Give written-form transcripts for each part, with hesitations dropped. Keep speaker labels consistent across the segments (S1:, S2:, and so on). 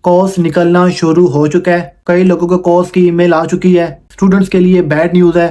S1: Course निकलना शुरू हो चुका है। कई लोगों को कोर्स की ईमेल आ चुकी है। स्टूडेंट्स के लिए बैड न्यूज़ है।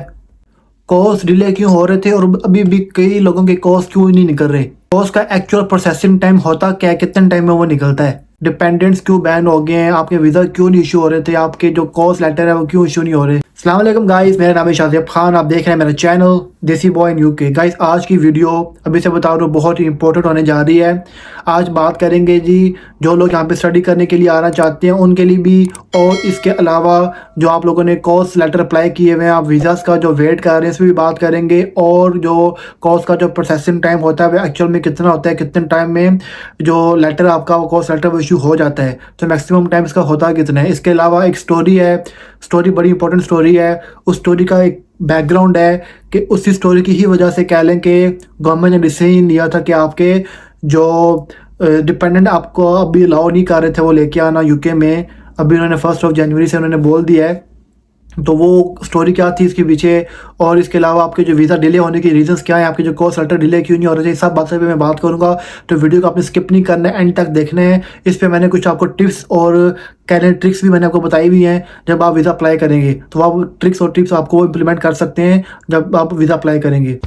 S1: कोर्स डिले क्यों हो रहे थे और अभी भी कई लोगों के कोर्स क्यों नहीं निकल रहे। कोर्स का एक्चुअल प्रोसेसिंग टाइम होता क्या है, कितने टाइम में वो निकलता है। डिपेंडेंट्स क्यों बैन हो गए हैं, आपके वीज़ा क्यों नहीं इशू हो रहे थे, आपके जो कोर्स लेटर है वो क्यों इशू नहीं हो रहे। अस्सलाम वालेकुम गाइस, मेरा नाम है शाज़ेब खान, आप देख रहे हैं मेरा चैनल देसी बॉय इन यूके। गाइस आज की वीडियो अभी से बता रहा हूँ बहुत ही इंपॉर्टेंट होने जा रही है। आज बात करेंगे जी जो लोग यहाँ पे स्टडी करने के लिए आना चाहते हैं उनके लिए भी, और इसके अलावा जो आप लोगों ने कोर्स लेटर अप्लाई किए हुए हैं, आप वीज़ास का जो वेट कर रहे हैं इस पर भी बात करेंगे। और जो कोर्स का जो प्रोसेसिंग टाइम होता है वो एक्चुअल में कितना होता है, कितने टाइम में जो लेटर आपका वो कोर्स लेटर वो इशू हो जाता है, तो मैक्सिमम टाइम इसका होता कितना है। इसके अलावा एक स्टोरी है, स्टोरी बड़ी इंपॉर्टेंट स्टोरी है। उस स्टोरी का एक बैकग्राउंड है कि उसी स्टोरी की ही वजह से कह लें कि गवर्नमेंट ने डिसीजन लिया था कि आपके जो डिपेंडेंट आपको अभी अलाउ नहीं कर रहे थे वो लेके आना यूके में, अभी उन्होंने 1 जनवरी से उन्होंने बोल दिया है। तो वो स्टोरी क्या थी इसके पीछे, और इसके अलावा आपके जो वीज़ा डिले होने के रीजंस क्या है, आपके जो कोर्स लेटर डिले क्यों नहीं हो रहे थे, सब बातें पे मैं बात करूंगा। तो वीडियो को आपने स्किप नहीं करना है, एंड तक देखना है। इस पे मैंने कुछ आपको टिप्स और कैलेंडर ट्रिक्स भी मैंने आपको बताई हुई हैं। जब आप वीज़ा अप्लाई करेंगे तो आप ट्रिक्स और टिप्स आपको इम्प्लीमेंट कर सकते हैं जब आप वीज़ा अप्लाई करेंगे।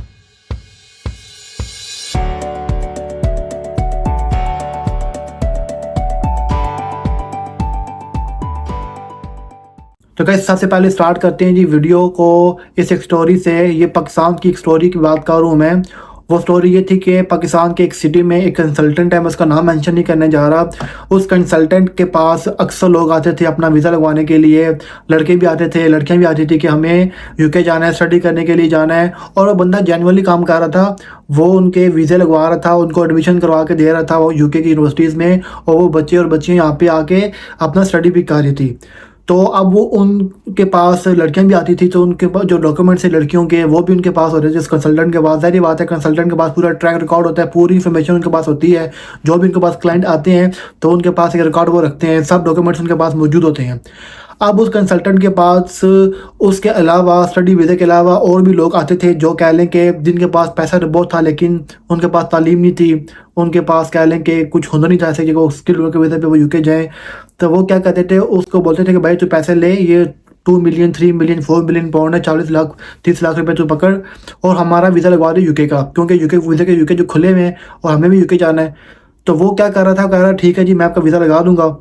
S1: तो गाइस सबसे पहले स्टार्ट करते हैं जी वीडियो को इस एक स्टोरी से। ये पाकिस्तान की एक स्टोरी की बात कर रहा हूँ मैं। वो स्टोरी ये थी कि पाकिस्तान के एक सिटी में एक कंसल्टेंट है, मैं उसका नाम मेंशन नहीं करने जा रहा। उस कंसल्टेंट के पास अक्सर लोग आते थे अपना वीज़ा लगवाने के लिए। लड़के भी आते थे, लड़कियां भी आती थी कि हमें यूके जाना है, स्टडी करने के लिए जाना है। और वो बंदा जेन्युइनली काम कर रहा था, वो उनके वीज़े लगवा रहा था, उनको एडमिशन करवा के दे रहा था वो यूके की यूनिवर्सिटीज़ में। और वो बच्चे और बच्चियाँ यहाँ पे आके अपना स्टडी भी कर रही थी। तो अब वो उनके पास लड़कियां भी आती थी, तो उनके पास जो डॉक्यूमेंट्स है लड़कियों के वो भी उनके पास होते थे। जिस कंसल्टेंट के पास, जाहिर बात है कंसल्टेंट के पास पूरा ट्रैक रिकॉर्ड होता है, पूरी इन्फॉर्मेशन उनके पास होती है। जो भी उनके पास क्लाइंट आते हैं तो उनके पास एक रिकॉर्ड वो रखते हैं, सब डॉक्यूमेंट्स उनके पास मौजूद होते हैं। अब उस कंसल्टेंट के पास उसके अलावा, स्टडी वीज़े के अलावा और भी लोग आते थे जो कह लें कि जिनके पास पैसा तो बहुत था लेकिन उनके पास तालीम नहीं थी, उनके पास कह लें कि कुछ हुनर नहीं था ऐसे कि वो स्किल वर्क के वीज़े पे वो यूके जाएँ। तो वो क्या कहते थे, उसको बोलते थे कि भाई तू पैसे ले, ये 2 मिलियन 3 मिलियन 4 मिलियन पाउंड है, 40 लाख 30 लाख रुपए तू पकड़ और हमारा वीज़ा लगवा दे यूके का, क्योंकि यूके वीज़े के यूके जो खुले हुए हैं और हमें भी यूके जाना है। तो वो क्या कर रहा था, कह रहा ठीक है जी मैं आपका वीज़ा लगा दूंगा,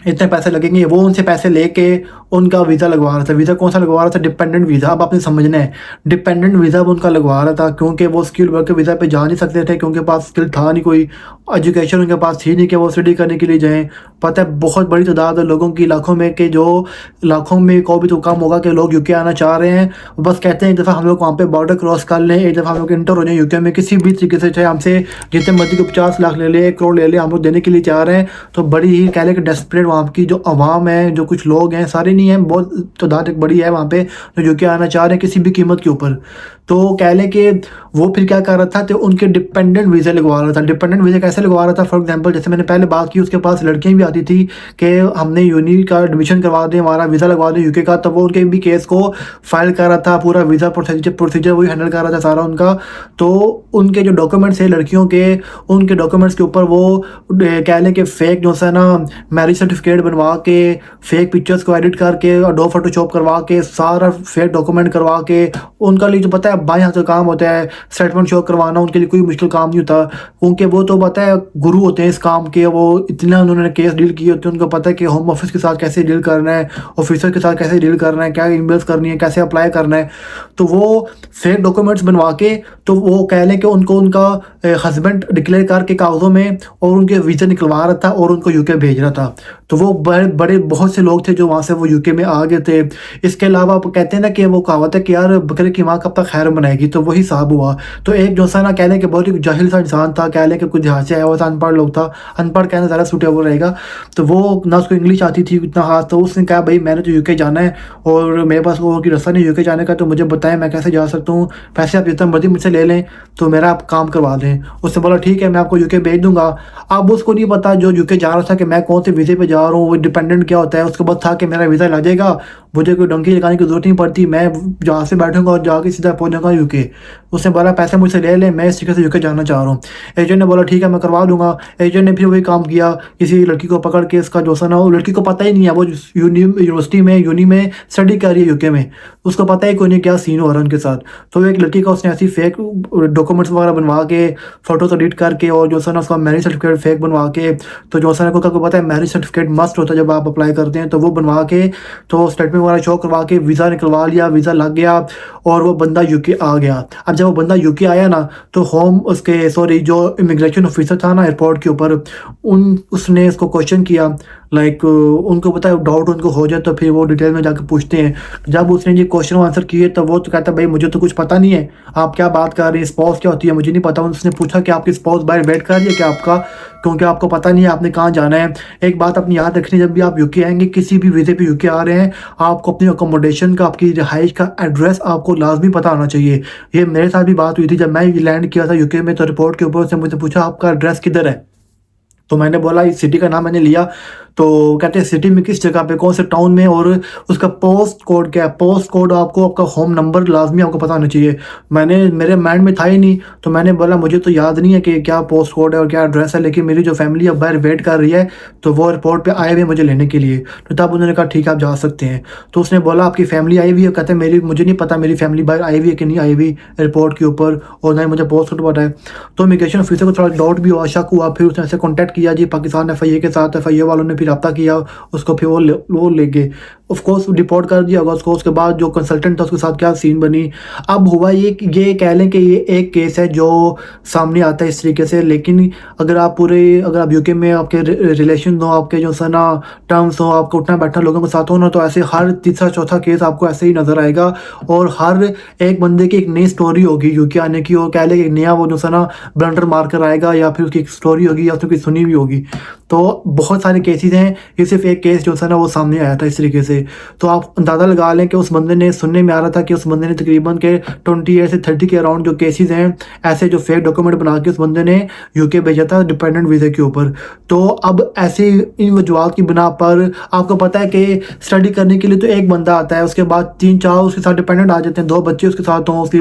S1: इतने पैसे लगेंगे। वो उनसे पैसे लेके उनका वीज़ा लगवा रहा था। वीज़ा कौन सा लगवा रहा था? Dependent visa. अब आपने समझना है, डिपेंडेंट वीज़ा वो उनका लगवा रहा था क्योंकि वो स्किल वर्क वीज़ा पे जा नहीं सकते थे, क्योंकि पास स्किल था नहीं, कोई एजुकेशन उनके पास थी नहीं कि वो स्टडी करने के लिए जाएँ। पता है बहुत बड़ी तादाद है लोगों की, लाखों में, कि जो लाखों में को भी तो कम होगा कि लोग यूके आना चाह रहे हैं। बस कहते हैं एक दफ़ा हम लोग वहाँ पे बॉर्डर क्रॉस कर लें, एक दफ़ा हम लोग इंटर हो जाए यूके में किसी भी तरीके से, चाहे हमसे जितने मर्जी को 50 लाख ले ले, 1 करोड़ ले ले, हम लोग देने के लिए चाह रहे हैं। तो बड़ी ही कह लें कि डेस्परेट वहाँ की जो आवाम है, जो कुछ लोग हैं, सारे नहीं हैं, बहुत तादाद एक बड़ी है वहाँ पे जो यूके आना चाह रहे हैं किसी भी कीमत के ऊपर। तो कह लें कि वो फिर क्या कर रहा था, तो उनके डिपेंडेंट वीज़ा लगवा रहा था। डिपेंडेंट वीज़ा कैसे लगवा रहा था? फॉर एग्जांपल जैसे मैंने पहले बात की, उसके पास लड़कियां भी आती थी कि हमने यूनी का एडमिशन करवा दें, हमारा वीज़ा लगवा दें यूके का। तब वो उनके भी केस को फाइल कर रहा था, पूरा वीज़ा प्रोसीजर वही हैंडल कर रहा था सारा उनका। तो उनके जो डॉक्यूमेंट्स है लड़कियों के, उनके डॉक्यूमेंट्स के ऊपर वो कह लें कि फेक जो है ना मैरिज सर्टिफिकेट बनवा के, फेक पिक्चर्स को एडिट करके, अडोब फोटोशॉप करवा के, सारा फेक डॉक्यूमेंट करवा के, उनका लिए जो पता है बाएं हाथ का काम होता है स्टेटमेंट शो करवाना, उनके लिए कोई मुश्किल काम नहीं होता, क्योंकि वो तो पता है गुरु होते हैं इस काम के। वो इतना उन्होंने केस डील किए होते हैं, उनको पता है कि होम ऑफिस के साथ कैसे डील करना है, ऑफिसर के साथ कैसे डील करना है, क्या ईमेल्स करनी है, कैसे अप्लाई करना है। तो वो फेक डॉक्यूमेंट्स बनवा के, तो वो कह लें कि उनको उनका हस्बैंड डिक्लेयर करके कागज़ों में और उनके वीज़ा निकलवा रहा था और उनको यूके भेज रहा था। तो वो बड़े बहुत से लोग थे जो वहाँ से वो यूके में आ गए थे। इसके अलावा आप कहते हैं ना कि वो कहावत है कि यार बकरे की माँ कब तक खैर बनाएगी, तो वही साहब हुआ। तो एक जो सा ना कह लें कि बहुत ही जाहिल सा इंसान था, कह लें कि कुछ देहात से आया हुआ था, अनपढ़ लोग था, अनपढ़ कहना ज़्यादा सूटेबल रहेगा। तो वो ना उसको इंग्लिश आती थी इतना हाथ, तो उसने कहा भाई मैंने तो यूके जाना है और मेरे पास वो की रास्ता नहीं यूके जाने का, तो मुझे बताएं मैं कैसे जा सकता हूँ, पैसे आप जितना मर्जी मुझसे ले लें तो मेरा आप काम करवा दें। उसने बोला ठीक है मैं आपको यूके भेज दूंगा। अब उसको नहीं पता जो यूके जा रहा था कि मैं कौन से वीज़े पे जा रहा हूँ, वो डिपेंडेंट क्या होता है। उसके बाद था कि मेरा वीज़ा वीज़ा ला जाएगा, मुझे कोई डंकी लगाने की ज़रूरत नहीं पड़ती, मैं जहाँ से बैठूँगा और जाके सीधा पहुँच जाऊँगा यूके। उसने बोला पैसे मुझसे ले ले, मैं इस तरीके से यूके जाना चाह रहा हूँ। एजेंट ने बोला ठीक है मैं करवा दूँगा। एजेंट ने फिर वही काम किया, किसी लड़की को पकड़ के इसका जो सा ना, वो लड़की को पता ही नहीं है, वो यूनिवर्सिटी में यूनी में स्टडी कर रही है यूके में, उसको पता ही कोई नहीं क्या सीन हो रहा है उनके साथ। तो एक लड़की का उसने ऐसी फेक डॉक्यूमेंट्स वगैरह बनवा के, फ़ोटोज़ एडिट करके और जो सा ना उसका मैरिज सर्टिफिकेट फेक बनवा के, तो जो सा ना को पता है मैरिज सर्टिफिकेट मस्ट होता है जब आप अप्लाई करते हैं, तो वो बनवा के, तो स्टेटमेंट वगैरह शो करवा के वीज़ा निकलवा लिया, वीज़ा लग गया और वो बंदा यूके आ गया। अब जब वो बंदा यूके आया ना, तो जो इमिग्रेशन ऑफिसर था ना एयरपोर्ट के ऊपर, उसने इसको क्वेश्चन किया, लाइक उनको पता है डाउट उनको हो जाए तो फिर वो डिटेल में जाके पूछते हैं। जब उसने ये क्वेश्चन आंसर किए तो वो तो कहता है भाई मुझे तो कुछ पता नहीं है, आप क्या बात कर रहे हैं, स्पाउस क्या होती है मुझे नहीं पता। उसने पूछा कि आपकी स्पाउस बाहर वेट कर रही है क्या आपका, क्योंकि आपको पता नहीं है आपने कहाँ जाना है। एक बात अपनी याद रखनी, जब भी आप यूके आएंगे, किसी भी वीज़े पे यूके आ रहे हैं, आपको अपनी अकोमोडेशन का, आपकी रिहाइश का एड्रेस आपको लाजमी पता होना चाहिए। ये मेरे साथ भी बात हुई थी जब मैं लैंड किया था यूके में, तो रिपोर्ट के ऊपर उसने मुझसे पूछा आपका एड्रेस किधर है, तो मैंने बोला इस सिटी का नाम मैंने लिया, तो कहते हैं सिटी में किस जगह पे, कौन से टाउन में, और उसका पोस्ट कोड क्या है। पोस्ट कोड आपको, आपका होम नंबर लाजमी आपको पता होना चाहिए। मेरे माइंड में था ही नहीं, तो मैंने बोला मुझे तो याद नहीं है कि क्या पोस्ट कोड है और क्या एड्रेस है, लेकिन मेरी जो फैमिली अब बाहर वेट कर रही है, तो वो एयरपोर्ट पे आए हुए मुझे लेने के लिए। तो तब उन्होंने कहा ठीक है आप जा सकते हैं। तो उसने बोला आपकी फैमिली आई हुई है, कहते हैं मुझे नहीं पता मेरी फैमिली बाहर आई हुई है कि नहीं आई हुई एयरपोर्ट के ऊपर, और ना ही मुझे पोस्ट कोड पता है। तो इमिग्रेशन ऑफिसर को थोड़ा डाउट भी हुआ, शक हुआ, फिर उसने ऐसे कॉन्टैक्ट किया जी पाकिस्तान FIA के साथ, FIA वालों ने फिर रब्ता किया उसको, फिर वो ले गए, ऑफ कोर्स डिपोर्ट कर दिया होगा उसको। उसके बाद जो कंसल्टेंट था उसके साथ क्या सीन बनी। अब हुआ ये कह लें कि ये एक केस है जो सामने आता है इस तरीके से, लेकिन अगर आप यूके में आपके रिलेशन हो, आपके जो सना टर्म्स हो, आपको उठना बैठना लोगों के साथ हो ना, तो ऐसे हर तीसरा चौथा केस आपको ऐसे ही नज़र आएगा, और हर एक बंदे की एक नई स्टोरी होगी यूके आने की, और कह ले एक नया वो जो सना ब्लंडर मार कर आएगा, या फिर उसकी एक स्टोरी होगी या उसकी सुनी हुई होगी। तो बहुत सारे केसेस हैं, ये सिर्फ एक केस जो था ना वो सामने आया था इस तरीके से। तो आप अंदाज़ा लगा लें कि उस बंदे ने, सुनने में आ रहा था कि उस बंदे ने तकरीबन के 28 से 30 के अराउंड जो केसेस हैं, ऐसे जो फेक डॉक्यूमेंट बना के उस बंदे ने यूके भेजा था डिपेंडेंट वीज़े के ऊपर। तो अब ऐसे इन वजूहात की बिना पर आपको पता है कि स्टडी करने के लिए तो एक बंदा आता है, उसके बाद 3-4 उसके साथ डिपेंडेंट आ जाते हैं, 2 बच्चे उसके साथ हों, उसके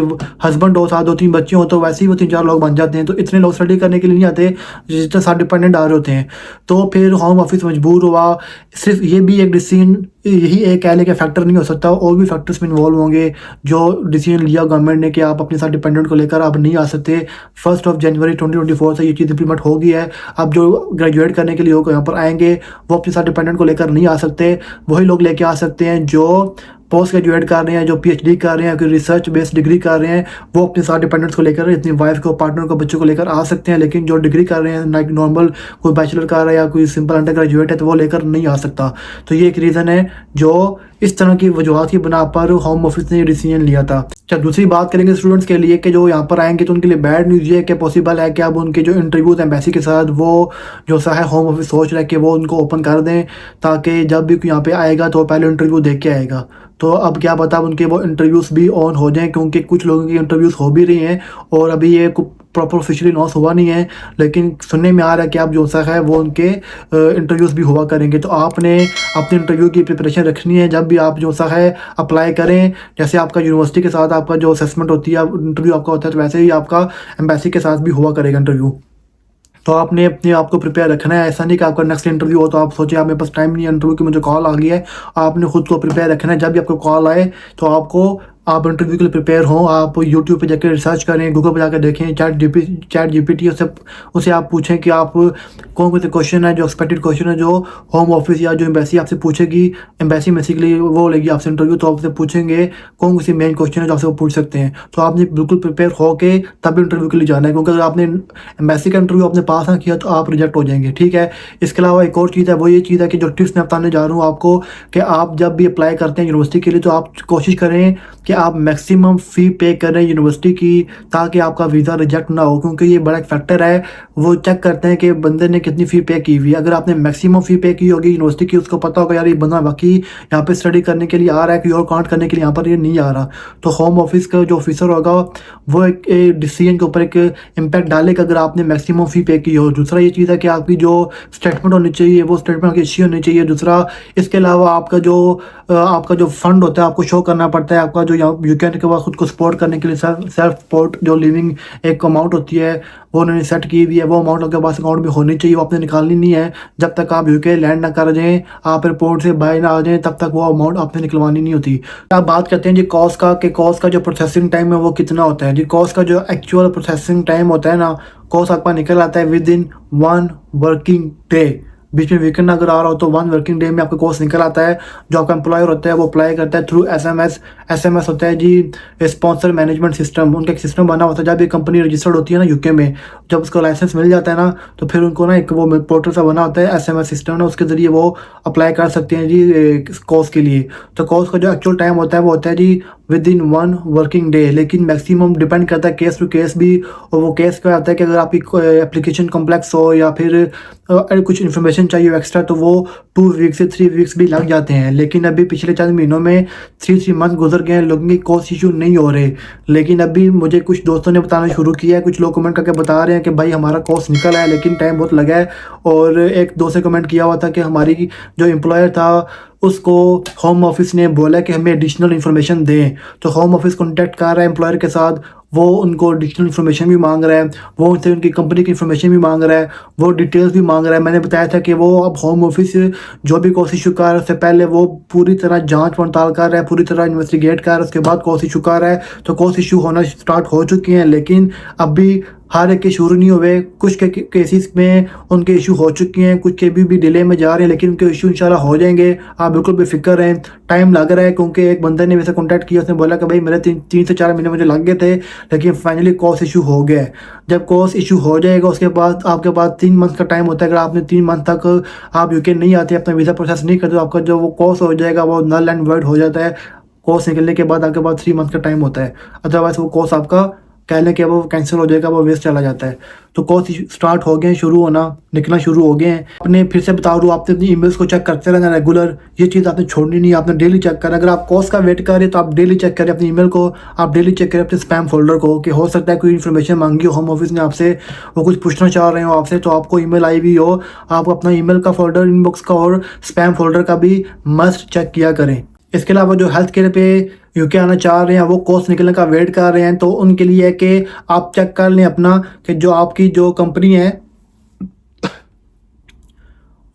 S1: हस्बैंड हो साथ, 2-3 बच्चे हों, तो वैसे ही वो 3-4 लोग बन जाते हैं। तो इतने लोग स्टडी करने के लिए नहीं आते जितने साथ डिपेंडेंट आ रहे होते हैं। तो फिर होम ऑफिस मजबूर हुआ। सिर्फ ये भी एक डिसीजन, यही एक कह ले के फैक्टर नहीं हो सकता, और भी फैक्टर्स में इन्वॉल्व होंगे। जो डिसीजन लिया गवर्नमेंट ने कि आप अपने साथ डिपेंडेंट को लेकर आप नहीं आ सकते, 1 जनवरी 2024 से ये चीज़ इंप्लीमेंट हो गई है। अब जो ग्रेजुएट करने के लिए लोग यहाँ पर आएंगे वो अपने साथ डिपेंडेंट को लेकर नहीं आ सकते, वही लोग लेके आ सकते हैं जो पोस्ट ग्रेजुएट कर रहे हैं, जो PhD कर रहे हैं, कोई रिसर्च बेस्ड डिग्री कर रहे हैं, वो अपने साथ डिपेंडेंट्स को लेकर, अपनी वाइफ को, पार्टनर को, बच्चों को लेकर आ सकते हैं। लेकिन जो डिग्री कर रहे हैं, लाइक नॉर्मल कोई बैचलर कर रहा है या कोई सिंपल अंडर ग्रेजुएट है, तो वो लेकर नहीं आ सकता। तो ये एक रीज़न है जो इस तरह की वजूहत की बना पर होम ऑफिस ने ये डिसीजन लिया था। अच्छा, दूसरी बात करेंगे स्टूडेंट्स के लिए कि जो यहाँ पर आएंगे तो उनके लिए बैड न्यूज़ ये है कि पॉसिबल है कि अब उनके जो इंटरव्यूज़ एम्बेसी के साथ, वो जो सा है होम ऑफिस सोच रहा है कि वो उनको ओपन कर दें, ताकि जब भी कोई यहाँ पे आएगा तो पहले इंटरव्यू देख के आएगा। तो अब क्या पता उनके वो इंटरव्यूज़ भी ऑन हो जाएं, क्योंकि कुछ लोगों की इंटरव्यूज़ हो भी रही हैं और अभी ये प्रॉपर ऑफिशियली अनाउंस हुआ नहीं है, लेकिन सुनने में आ रहा है कि अब जो सा है वो उनके इंटरव्यूज़ भी हुआ करेंगे। तो आपने अपने इंटरव्यू की प्रिपरेशन रखनी है जब भी आप जो सा है अप्लाई करें। जैसे आपका यूनिवर्सिटी के साथ आपका जो असेसमेंट होती है, इंटरव्यू आपका होता है, तो वैसे ही आपका एम्बेसी के साथ भी हुआ करेगा इंटरव्यू। तो आपने अपने आप को प्रिपेयर रखना है। ऐसा नहीं कि आपका नेक्स्ट इंटरव्यू हो तो आप सोचे आप मेरे पास टाइम नहीं है इंटरव्यू की, मुझे कॉल आ गई है। आपने खुद को प्रिपेयर रखना है, जब भी आपको कॉल आए तो आप इंटरव्यू के लिए प्रिपेयर हों। आप यूट्यूब पे जाकर रिसर्च करें, गूगल पे जाकर देखें, चैट जीपीटी उसे आप पूछें कि आप कौन से क्वेश्चन है जो एक्सपेक्टेड क्वेश्चन है जो होम ऑफिस या जो एम्बेसी आपसे पूछेगी, एम्बेसी बेसिकली वो लेगी आपसे इंटरव्यू, तो आपसे पूछेंगे कौन से मेन क्वेश्चन है जो आपसे वो पूछ सकते हैं। तो आपने बिल्कुल प्रिपेयर होकर तब इंटरव्यू के लिए जाना है, क्योंकि अगर आपने एम्बेसी का इंटरव्यू आपने पास ना किया तो आप रिजेक्ट हो जाएंगे। ठीक है, इसके अलावा एक और चीज़ है, वो ये चीज़ है कि जो टिप्स मैं बताने जा रहा हूँ आपको, कि आप जब भी अप्लाई करते हैं यूनिवर्सिटी के लिए तो आप कोशिश करें कि आप मैक्सिमम फ़ी पे करें यूनिवर्सिटी की, ताकि आपका वीज़ा रिजेक्ट ना हो, क्योंकि ये बड़ा एक फैक्टर है। वो चेक करते हैं कि बंदे ने कितनी फ़ी पे की हुई है। अगर आपने मैक्सिमम फ़ी पे की होगी यूनिवर्सिटी की, उसको पता होगा यार ये बंदा वाकई यहाँ पे स्टडी करने के लिए आ रहा है कि और काउंट करने के लिए यहाँ पर ये नहीं आ रहा, तो होम ऑफिस का जो ऑफिसर होगा वो एक डिसीजन के ऊपर एक इम्पैक्ट डालेगा अगर आपने मैक्सिमम फ़ी पे की हो। दूसरा ये चीज़ है कि आपकी जो स्टेटमेंट होनी चाहिए वो स्टेटमेंट की अच्छी होनी चाहिए। दूसरा इसके अलावा आपका जो फंड होता है आपको शो करना पड़ता है। आपका जो यूकेन के बाद खुद को सपोर्ट करने के लिए सेल्फ सपोर्ट जो लिविंग एक अमाउंट होती है वो उन्होंने सेट की हुई है, वो अमाउंट आपके पास अकाउंट में होनी चाहिए। वो आपने निकालनी नहीं है जब तक आप यूके लैंड ना कर जाएँ, आप एयरपोर्ट से बाहर ना आ जाएँ, तब तक वो अमाउंट आपने निकलवानी नहीं होती। आप बात करते हैं जी कॉस्ट का, कि कॉस्ट का जो प्रोसेसिंग टाइम है वो कितना होता है। जी कॉस्ट का जो एक्चुअल प्रोसेसिंग टाइम होता है ना, कॉस्ट आपका निकल आता है विद इन 1 वर्किंग डे। बीच में वीकेंड अगर आ रहा हो तो 1 वर्किंग डे में आपका कोर्स निकल आता है। जो आपका एम्प्लॉयर होता है वो अप्लाई करता है थ्रू एसएमएस होता है जी, स्पॉन्सर मैनेजमेंट सिस्टम। उनका एक सिस्टम बना होता है। जब ये कंपनी रजिस्टर्ड होती है ना यूके में, जब उसको लाइसेंस मिल जाता है ना, तो फिर उनको ना एक वो पोर्टल सा बना होता है एसएमएस सिस्टम ना, उसके ज़रिए वो अप्लाई कर सकते हैं जी कोर्स के लिए। तो कोर्स का जो एक्चुअल टाइम होता है वो होता है जी विद इन 1 वर्किंग डे, लेकिन मैक्सिमम डिपेंड करता है केस टू केस भी। और वो केस क्या होता है कि अगर आपकी एप्लीकेशन कॉम्प्लेक्स हो या फिर कुछ इन्फॉर्मेशन चाहिए एक्स्ट्रा, तो वो 2 वीक से 3 वीक्स भी लग जाते हैं। लेकिन अभी पिछले चंद महीनों में 3 मंथ गुजर गए हैं, लोगों की कोर्स इशू नहीं हो रहे। लेकिन अभी मुझे कुछ दोस्तों ने बताना शुरू किया है, कुछ लोग कमेंट करके बता रहे हैं कि भाई हमारा कोर्स निकल आया लेकिन टाइम बहुत लगा है। और एक दो से कमेंट किया हुआ था कि हमारी जो एम्प्लॉयर था उसको होम ऑफिस ने बोला कि हमें एडिशनल इन्फॉर्मेशन दें। तो होम ऑफिस कॉन्टैक्ट कर रहा है एम्प्लॉयर के साथ, वो उनको एडिशनल इन्फॉर्मेशन भी मांग रहा है, वो उनसे उनकी कंपनी की इन्फॉर्मेशन भी मांग रहा है, वो डिटेल्स भी मांग रहा है। मैंने बताया था कि वो अब होम ऑफिस जो भी कोर्स इशू कर रहा है उससे पहले वो पूरी तरह जांच पड़ताल कर रहा है, पूरी तरह इन्वेस्टिगेट कर रहा है, उसके बाद कोर्स इशू कर रहा है। तो कोर्स इशू होना स्टार्ट हो चुके हैं, लेकिन अभी हर एक के शुरू नहीं हुए। कुछ के केसेस में उनके इशू हो चुके हैं, कुछ के भी डिले में जा रहे हैं, लेकिन उनके इशू इंशाल्लाह हो जाएंगे। आप बिल्कुल बेफिक्र रहें। टाइम लग रहा है क्योंकि एक बंदे ने वैसे कॉन्टैक्ट किया, उसने बोला कि भाई मेरे 3 से 4 महीने मुझे लग गए थे, लेकिन फाइनली कोर्स इशू हो गया है। जब कोर्स इशू हो जाएगा उसके बाद आपके पास 3 मंथ का टाइम होता है। अगर आपने 3 मंथ तक आप यूके नहीं आते, अपना वीज़ा प्रोसेस नहीं करते, तो आपका जो वो कोर्स हो जाएगा वो नल एंड वॉइड हो जाता है। कोर्स निकलने के बाद आपके पास 3 मंथ का टाइम होता है, अदरवाइज वो कोर्स आपका कह लें कि वो कैंसिल हो जाएगा, वो वेस्ट चला जाता है। तो कोर्स स्टार्ट हो गए हैं, शुरू होना निकलना शुरू हो गए हैं। अपने फिर से बता दूँ, आपने अपनी ईमेल्स को चेक करते रहना रेगुलर, ये चीज़ आपने छोड़नी नहीं है, आपने डेली चेक करना। अगर आप कोर्स का वेट करें तो आप डेली चेक करें अपनी ईमेल को, आप डेली चेक करें अपने स्पैम फोल्डर को, कि हो सकता है कोई इन्फॉर्मेशन मांगी हो होम ऑफिस ने आपसे, वो कुछ पूछना चाह रहे हो आपसे, तो आपको ईमेल आई हुई हो, आप अपना ईमेल का फोल्डर, इनबॉक्स का और स्पैम फोल्डर का भी मस्ट चेक किया करें। इसके अलावा जो हेल्थ केयर पे यूके आना चाह रहे हैं, वो कोर्स निकलने का वेट कर रहे हैं, तो उनके लिए है कि आप चेक कर लें अपना कि जो आपकी जो कंपनी है,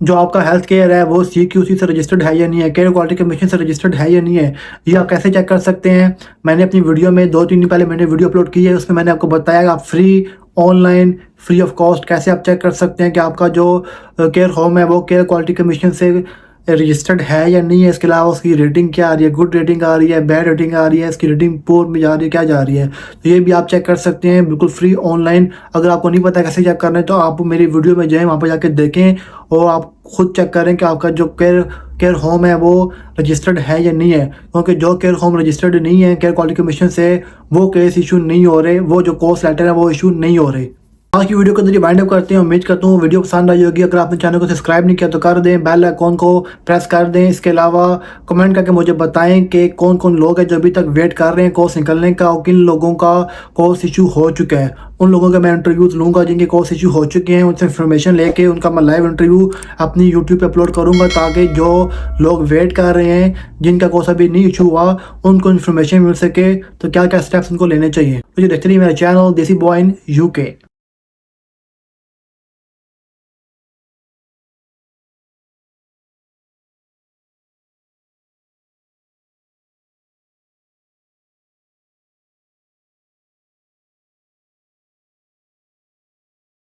S1: जो आपका हेल्थ केयर है वो CQC से रजिस्टर्ड है या नहीं है, केयर क्वालिटी कमीशन से रजिस्टर्ड है या नहीं है। ये आप कैसे चेक कर सकते हैं? मैंने अपनी वीडियो में 2-3 दिन पहले मैंने वीडियो अपलोड की है, उसमें मैंने आपको बताया आप free online free of cost कैसे आप चेक कर सकते हैं कि आपका जो केयर होम है वो केयर क्वालिटी कमीशन से रजिस्टर्ड है या नहीं है। इसके अलावा उसकी रेटिंग क्या आ रही है, गुड रेटिंग आ रही है, बैड रेटिंग आ रही है, इसकी रेटिंग पुअर में जा रही है, क्या जा रही है, तो ये भी आप चेक कर सकते हैं बिल्कुल फ्री ऑनलाइन। अगर आपको नहीं पता कैसे चेक करना है तो आप मेरी वीडियो में जाएँ, वहाँ पर जाके देखें और आप खुद चेक करें कि आपका जो केयर होम है वो रजिस्टर्ड है या नहीं है। क्योंकि जो केयर होम रजिस्टर्ड नहीं है केयर क्वालिटी कमीशन से, वो केस इशू नहीं हो रहे, वो जो कोर्स लेटर है वो इशू नहीं हो रहे। आज की वीडियो को अंदर वाइंड अप करते हैं। उम्मीद करता हूँ वीडियो पसंद आई होगी। अगर आपने चैनल को सब्सक्राइब नहीं किया तो कर दें, बेल आइकॉन को प्रेस कर दें। इसके अलावा कमेंट करके मुझे बताएं कि कौन कौन लोग हैं जो अभी तक वेट कर रहे हैं कोर्स निकलने का, और किन लोगों का कोर्स इशू हो चुका है। उन लोगों का मैं इंटरव्यूज़ लूँगा जिनके कोर्स इशू हो चुके हैं, उनसे इन्फॉर्मेशन लेके उनका मैं लाइव इंटरव्यू अपनी यूट्यूब पे अपलोड करूँगा, ताकि जो लोग वेट कर रहे हैं जिनका कोर्स अभी नहीं इशू हुआ उनको इन्फॉर्मेशन मिल सके तो क्या क्या स्टेप्स उनको लेने चाहिए। तो ये देखते रहिए मेरा चैनल देसी बॉय इन UK।